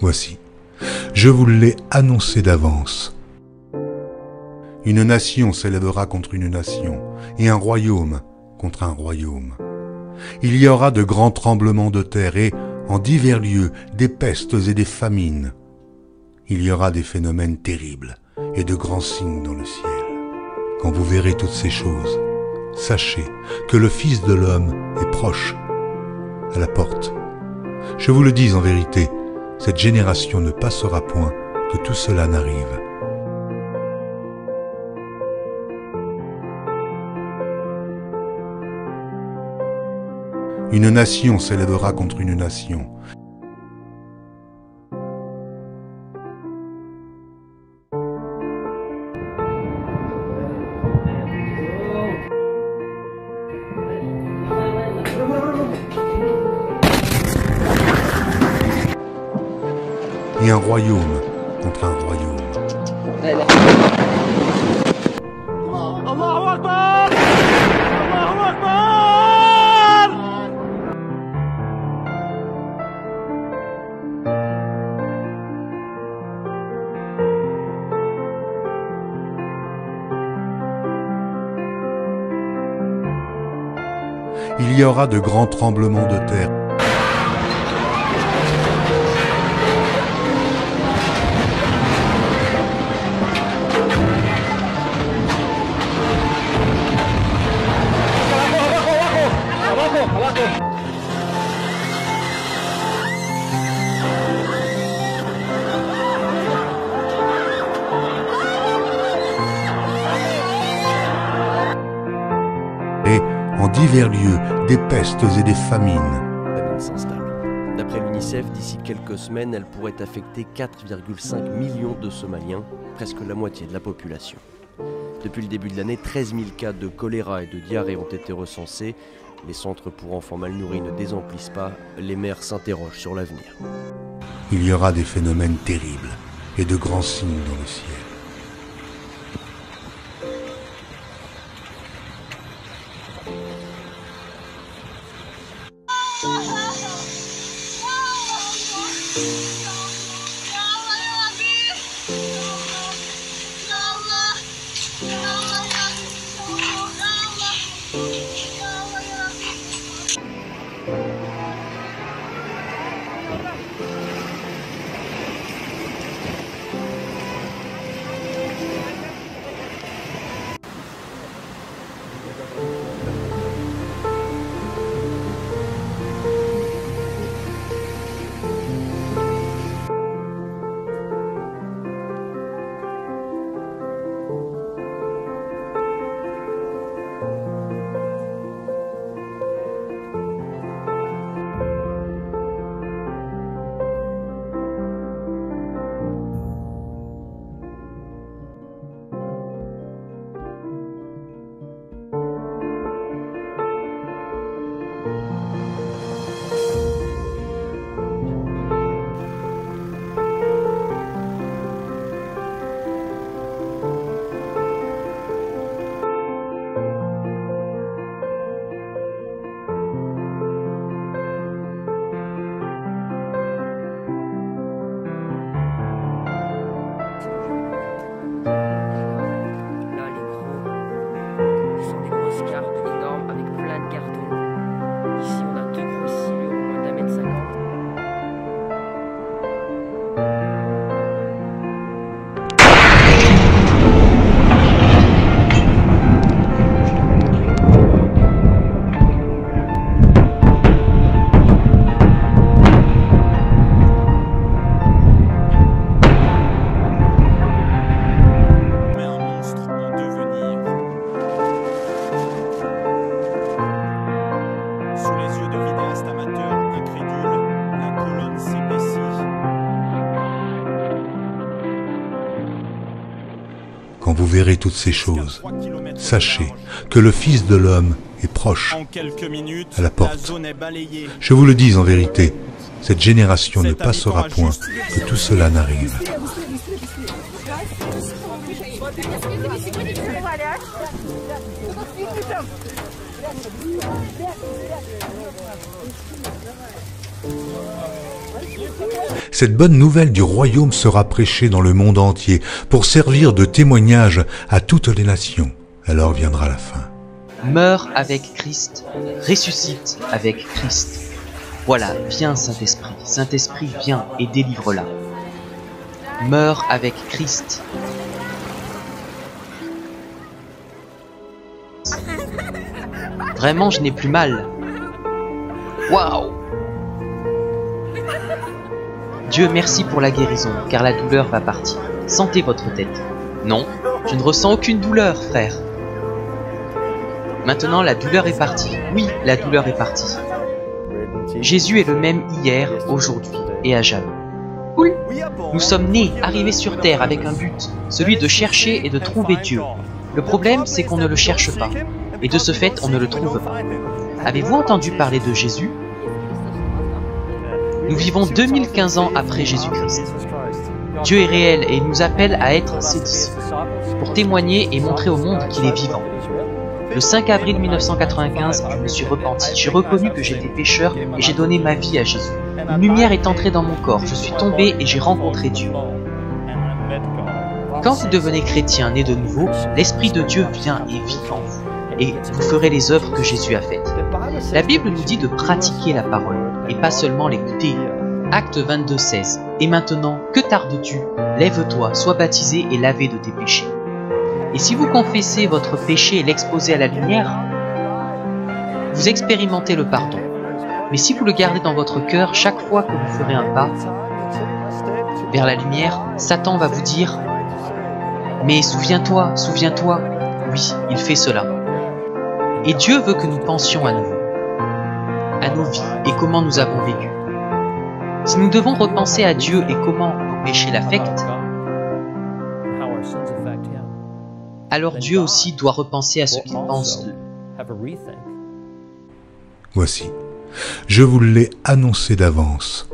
Voici, je vous l'ai annoncé d'avance. Une nation s'élèvera contre une nation, et un royaume contre un royaume. Il y aura de grands tremblements de terre et, en divers lieux, des pestes et des famines. Il y aura des phénomènes terribles et de grands signes dans le ciel. Quand vous verrez toutes ces choses, sachez que le Fils de l'homme est proche, à la porte. Je vous le dis en vérité, cette génération ne passera point que tout cela n'arrive. Une nation s'élèvera contre une nation. Et un royaume contre un royaume. Allahu Akbar! Allahu Akbar! Il y aura de grands tremblements de terre. Et, en divers lieux, des pestes et des famines. La famine s'installe. D'après l'UNICEF, d'ici quelques semaines, elle pourrait affecter 4,5 millions de Somaliens, presque la moitié de la population. Depuis le début de l'année, 13 000 cas de choléra et de diarrhée ont été recensés. Les centres pour enfants mal nourris ne désemplissent pas. Les mères s'interrogent sur l'avenir. Il y aura des phénomènes terribles et de grands signes dans le ciel. Quand vous verrez toutes ces choses, sachez que le Fils de l'homme est proche, à la porte. Je vous le dis en vérité, cette génération ne passera point que tout cela n'arrive. Cette bonne nouvelle du royaume sera prêchée dans le monde entier pour servir de témoignage à toutes les nations. Alors viendra la fin. Meurs avec Christ, ressuscite avec Christ. Voilà, viens Saint-Esprit, Saint-Esprit viens et délivre-la. Meurs avec Christ. Vraiment, je n'ai plus mal. Waouh! Dieu merci pour la guérison, car la douleur va partir. Sentez votre tête. Non, je ne ressens aucune douleur, frère. Maintenant, la douleur est partie. Oui, la douleur est partie. Jésus est le même hier, aujourd'hui et à jamais. Cool. Nous sommes nés, arrivés sur terre avec un but, celui de chercher et de trouver Dieu. Le problème, c'est qu'on ne le cherche pas, et de ce fait, on ne le trouve pas. Avez-vous entendu parler de Jésus? Nous vivons 2015 ans après Jésus-Christ. Dieu est réel et il nous appelle à être ses disciples, pour témoigner et montrer au monde qu'il est vivant. Le 5 avril 1995, je me suis repenti, j'ai reconnu que j'étais pécheur et j'ai donné ma vie à Jésus. Une lumière est entrée dans mon corps, je suis tombé et j'ai rencontré Dieu. Quand vous devenez chrétien né de nouveau, l'Esprit de Dieu vient et vit en vous, et vous ferez les œuvres que Jésus a faites. La Bible nous dit de pratiquer la parole, et pas seulement l'écouter. Acte 22, 16. Et maintenant, que tardes-tu? Lève-toi, sois baptisé et lavé de tes péchés. Et si vous confessez votre péché et l'exposez à la lumière, vous expérimentez le pardon. Mais si vous le gardez dans votre cœur, chaque fois que vous ferez un pas vers la lumière, Satan va vous dire « Mais souviens-toi, souviens-toi ». Oui, il fait cela. Et Dieu veut que nous pensions à nouveau, à nos vies et comment nous avons vécu. Si nous devons repenser à Dieu et comment nos péchés l'affectent, alors Dieu aussi doit repenser à ce qu'il pense d'eux. Voici, je vous l'ai annoncé d'avance.